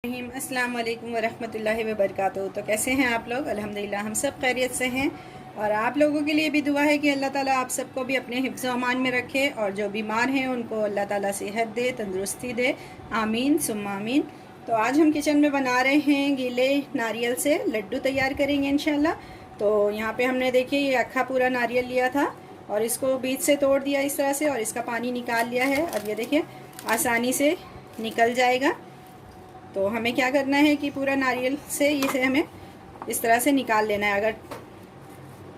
अस्सलाम वालेकुम वरहमतुल्लाहि वबरकातुहू। तो कैसे हैं आप लोग? अल्हम्दुलिल्लाह हम सब खैरियत से हैं। और आप लोगों के लिए भी दुआ है कि अल्लाह ताला आप सबको भी अपने हिफ्ज़ व अमान में रखे और जो बीमार हैं उनको अल्लाह ताला सेहत दे, तंदुरुस्ती दे। आमीन सुम्मा आमीन। तो आज हम किचन में बना रहे हैं गीले नारियल से लड्डू तैयार करेंगे इंशाल्लाह। तो यहाँ पे हमने देखिए ये अक्खा पूरा नारियल लिया था और इसको बीच से तोड़ दिया इस तरह से और इसका पानी निकाल लिया है। अब ये देखिए आसानी से निकल जाएगा। तो हमें क्या करना है कि पूरा नारियल से इसे हमें इस तरह से निकाल लेना है। अगर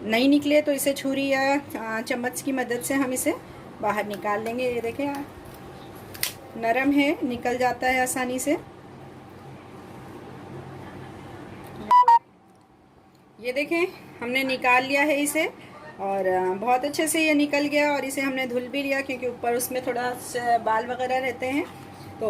नहीं निकले तो इसे छुरी या चम्मच की मदद से हम इसे बाहर निकाल लेंगे। ये देखें नरम है, निकल जाता है आसानी से। ये देखें हमने निकाल लिया है इसे और बहुत अच्छे से ये निकल गया। और इसे हमने धुल भी लिया क्योंकि ऊपर उसमें थोड़ा बाल वगैरह रहते हैं तो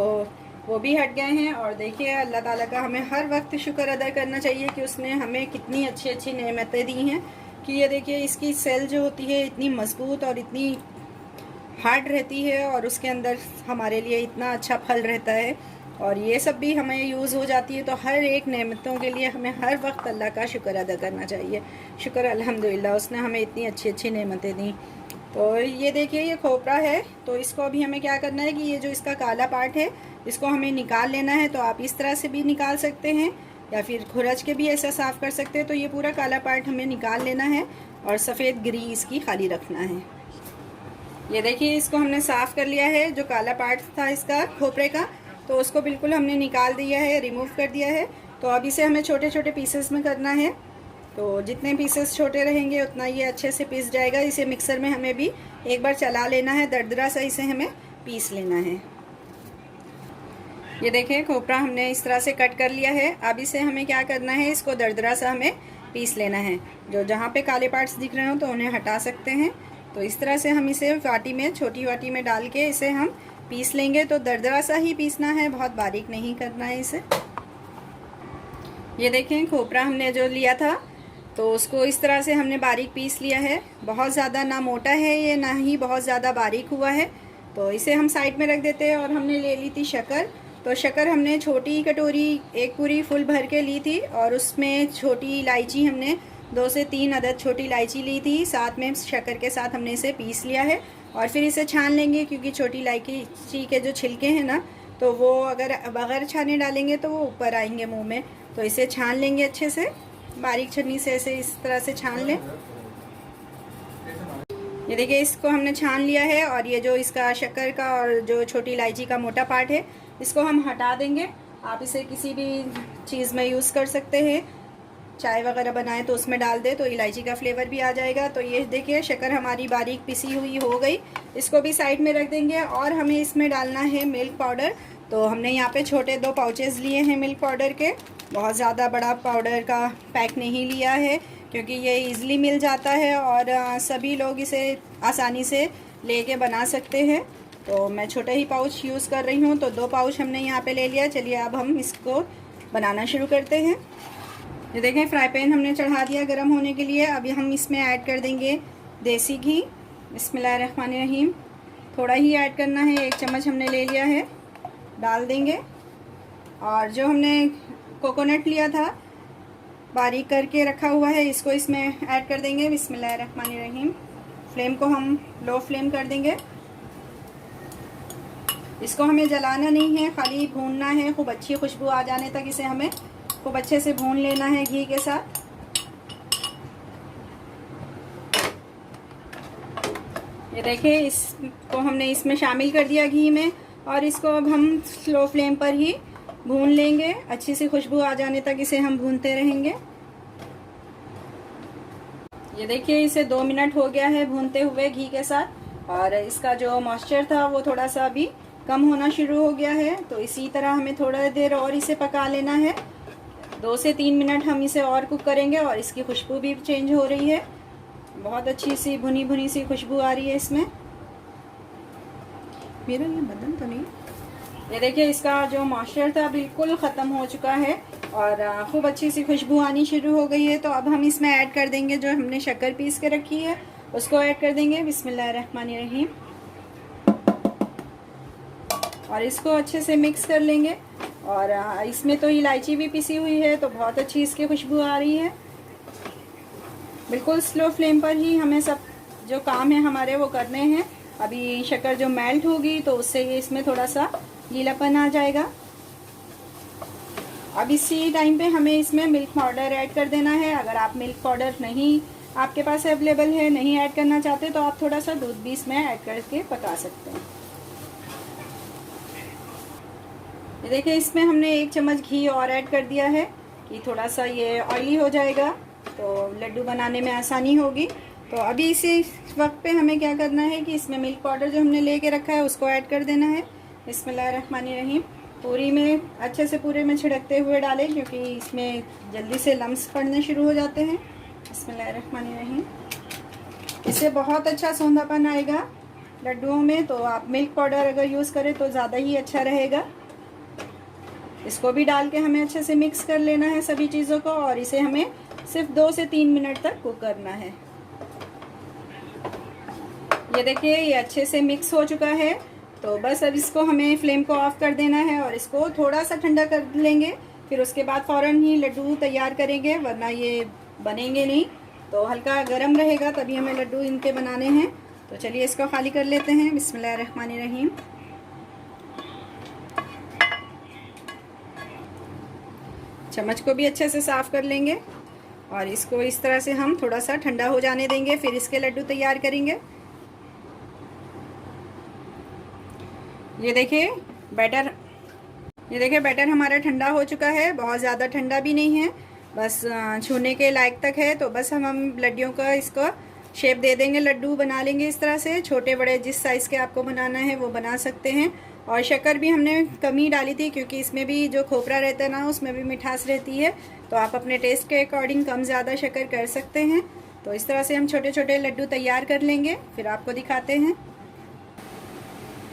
वो भी हट गए हैं। और देखिए अल्लाह ताला का हमें हर वक्त शुक्र अदा करना चाहिए कि उसने हमें कितनी अच्छी अच्छी नेमतें दी हैं। कि ये देखिए इसकी सेल जो होती है इतनी मजबूत और इतनी हार्ड रहती है और उसके अंदर हमारे लिए इतना अच्छा फल रहता है और ये सब भी हमें यूज़ हो जाती है। तो हर एक नेमतों के लिए हमें हर वक्त अल्लाह का शुक्र अदा करना चाहिए। शुक्र अल्हम्दुलिल्लाह उसने हमें इतनी अच्छी अच्छी नेमतें दी। तो ये देखिए ये खोपरा है। तो इसको अभी हमें क्या करना है कि ये जो इसका काला पार्ट है इसको हमें निकाल लेना है। तो आप इस तरह से भी निकाल सकते हैं या फिर खुरच के भी ऐसा साफ़ कर सकते हैं। तो ये पूरा काला पार्ट हमें निकाल लेना है और सफ़ेद गिरी इसकी खाली रखना है। ये देखिए इसको हमने साफ़ कर लिया है। जो काला पार्ट था इसका खोपरे का तो उसको बिल्कुल हमने निकाल दिया है, रिमूव कर दिया है। तो अब इसे हमें छोटे छोटे पीसेस में करना है। तो जितने पीसेस छोटे रहेंगे उतना ये अच्छे से पीस जाएगा। इसे मिक्सर में हमें भी एक बार चला लेना है, दरदरा सा इसे हमें पीस लेना है। ये देखें खोपरा हमने इस तरह से कट कर लिया है। अब इसे हमें क्या करना है, इसको दरदरा सा हमें पीस लेना है। जो जहाँ पे काले पार्ट्स दिख रहे हो तो उन्हें हटा सकते हैं। तो इस तरह से हम इसे वाटी में, छोटी वाटी में डाल के इसे हम पीस लेंगे। तो दरदरा सा ही पीसना है, बहुत बारीक नहीं करना है इसे। ये देखें खोपरा हमने जो लिया था तो उसको इस तरह से हमने बारीक पीस लिया है। बहुत ज़्यादा ना मोटा है ये, ना ही बहुत ज़्यादा बारीक हुआ है। तो इसे हम साइड में रख देते हैं। और हमने ले ली थी शक्कर। तो शक्कर हमने छोटी कटोरी एक पूरी फुल भर के ली थी और उसमें छोटी इलायची हमने 2 से 3 अदद छोटी इलायची ली थी। साथ में शक्कर के साथ हमने इसे पीस लिया है और फिर इसे छान लेंगे क्योंकि छोटी इलायची के जो छिलके हैं ना तो वो अगर बगैर छाने डालेंगे तो वो ऊपर आएंगे मुंह में। तो इसे छान लेंगे अच्छे से, बारीक छन्नी से ऐसे इस तरह से छान लें। ये देखिए इसको हमने छान लिया है और ये जो इसका शक्कर का और जो छोटी इलायची का मोटा पार्ट है इसको हम हटा देंगे। आप इसे किसी भी चीज़ में यूज़ कर सकते हैं। चाय वगैरह बनाएं तो उसमें डाल दे तो इलायची का फ्लेवर भी आ जाएगा। तो ये देखिए शक्कर हमारी बारीक पिसी हुई हो गई। इसको भी साइड में रख देंगे और हमें इसमें डालना है मिल्क पाउडर। तो हमने यहाँ पे छोटे 2 पाउचेस लिए हैं मिल्क पाउडर के। बहुत ज़्यादा बड़ा पाउडर का पैक नहीं लिया है क्योंकि ये ईज़िली मिल जाता है और सभी लोग इसे आसानी से लेके बना सकते हैं। तो मैं छोटे ही पाउच यूज़ कर रही हूँ। तो 2 पाउच हमने यहाँ पे ले लिया। चलिए अब हम इसको बनाना शुरू करते हैं। ये देखें फ्राई पैन हमने चढ़ा दिया गर्म होने के लिए। अभी हम इसमें ऐड कर देंगे देसी घी। बिस्मिल्लाहिर्रहमानिर्रहीम। थोड़ा ही ऐड करना है, 1 चम्मच हमने ले लिया है, डाल देंगे। और जो हमने कोकोनट लिया था बारीक करके रखा हुआ है इसको इसमें ऐड कर देंगे। बिस्मिल्लाहिर्रहमानिर्रहीम। फ्लेम को हम लो फ्लेम कर देंगे। इसको हमें जलाना नहीं है, खाली भूनना है। खूब अच्छी खुशबू आ जाने तक इसे हमें खूब अच्छे से भून लेना है घी के साथ। ये देखिए इसको हमने इसमें शामिल कर दिया घी में और इसको अब हम स्लो फ्लेम पर ही भून लेंगे। अच्छी सी खुशबू आ जाने तक इसे हम भूनते रहेंगे। ये देखिए इसे 2 मिनट हो गया है भूनते हुए घी के साथ और इसका जो मॉइस्चर था वो थोड़ा सा अभी कम होना शुरू हो गया है। तो इसी तरह हमें थोड़ा देर और इसे पका लेना है। 2 से 3 मिनट हम इसे और कुक करेंगे और इसकी खुशबू भी चेंज हो रही है। बहुत अच्छी सी भुनी भुनी सी खुशबू आ रही है इसमें। मेरा ये बदन तो नहीं। ये देखिए इसका जो मॉइस्चर था बिल्कुल ख़त्म हो चुका है और खूब अच्छी सी खुशबू आनी शुरू हो गई है। तो अब हम इसमें ऐड कर देंगे जो हमने शक्कर पीस के रखी है उसको ऐड कर देंगे। बिस्मिल्लाहिर्रहमानिर्रहीम। और इसको अच्छे से मिक्स कर लेंगे और इसमें तो इलायची भी पिसी हुई है, तो बहुत अच्छी इसकी खुशबू आ रही है। बिल्कुल स्लो फ्लेम पर ही हमें सब जो काम है हमारे वो करने हैं। अभी शक्कर जो मेल्ट होगी तो उससे ये इसमें थोड़ा सा गीलापन आ जाएगा। अब इसी टाइम पे हमें इसमें मिल्क पाउडर ऐड कर देना है। अगर आप मिल्क पाउडर नहीं आपके पास अवेलेबल है, नहीं ऐड करना चाहते, तो आप थोड़ा सा दूध भी इसमें ऐड करके पका सकते हैं। ये देखिए, इसमें हमने 1 चम्मच घी और ऐड कर दिया है कि थोड़ा सा ये ऑयली हो जाएगा तो लड्डू बनाने में आसानी होगी। तो अभी इसी वक्त पे हमें क्या करना है कि इसमें मिल्क पाउडर जो हमने लेके रखा है उसको ऐड कर देना है। बिस्मिल्लाहिर्रहमानिर्रहीम। पूरी में अच्छे से पूरे में छिड़कते हुए डालें, क्योंकि इसमें जल्दी से लम्स पड़ने शुरू हो जाते हैं। बिस्मिल्लाहिर्रहमानिर्रहीम। इससे बहुत अच्छा सौंधापन आएगा लड्डुओं में। तो आप मिल्क पाउडर अगर यूज़ करें तो ज़्यादा ही अच्छा रहेगा। इसको भी डाल के हमें अच्छे से मिक्स कर लेना है सभी चीज़ों को, और इसे हमें सिर्फ 2 से 3 मिनट तक कुक करना है। ये देखिए, ये अच्छे से मिक्स हो चुका है। तो बस अब इसको हमें फ्लेम को ऑफ कर देना है और इसको थोड़ा सा ठंडा कर लेंगे। फिर उसके बाद फ़ौरन ही लड्डू तैयार करेंगे, वरना ये बनेंगे नहीं। तो हल्का गर्म रहेगा तभी हमें लड्डू इनके बनाने हैं। तो चलिए इसको खाली कर लेते हैं। बिस्मिल्लाहिर्रहमानिर्रहीम। चम्मच को भी अच्छे से साफ़ कर लेंगे और इसको इस तरह से हम थोड़ा सा ठंडा हो जाने देंगे, फिर इसके लड्डू तैयार करेंगे। ये देखिए बैटर हमारा ठंडा हो चुका है। बहुत ज़्यादा ठंडा भी नहीं है, बस छूने के लायक तक है। तो बस हम लड्डुओं का इसको शेप दे देंगे, लड्डू बना लेंगे इस तरह से। छोटे बड़े जिस साइज़ के आपको बनाना है वो बना सकते हैं। और शक्कर भी हमने कम ही डाली थी, क्योंकि इसमें भी जो खोपरा रहता है ना, उसमें भी मिठास रहती है। तो आप अपने टेस्ट के अकॉर्डिंग कम ज़्यादा शक्कर कर सकते हैं। तो इस तरह से हम छोटे छोटे लड्डू तैयार कर लेंगे, फिर आपको दिखाते हैं।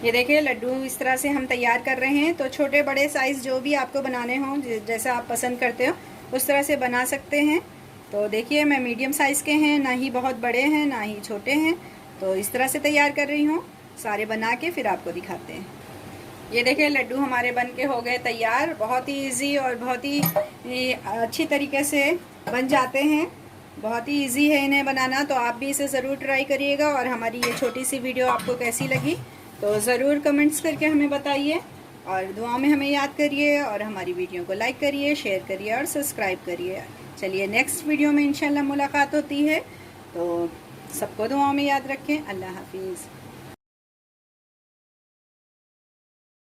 ये देखिए, लड्डू इस तरह से हम तैयार कर रहे हैं। तो छोटे बड़े साइज़ जो भी आपको बनाने हों, जैसा आप पसंद करते हो उस तरह से बना सकते हैं। तो देखिए, मैं मीडियम साइज़ के हैं, ना ही बहुत बड़े हैं ना ही छोटे हैं। तो इस तरह से तैयार कर रही हूँ। सारे बना के फिर आपको दिखाते हैं। ये देखिए, लड्डू हमारे बन के हो गए तैयार। बहुत ही इजी और बहुत ही अच्छी तरीके से बन जाते हैं। बहुत ही इजी है इन्हें बनाना। तो आप भी इसे ज़रूर ट्राई करिएगा। और हमारी ये छोटी सी वीडियो आपको कैसी लगी तो ज़रूर कमेंट्स करके हमें बताइए, और दुआ में हमें याद करिए, और हमारी वीडियो को लाइक करिए, शेयर करिए और सब्सक्राइब करिए। चलिए, नेक्स्ट वीडियो में इंशाल्लाह मुलाकात होती है। तो सबको दुआ में याद रखें। अल्लाह हाफिज़।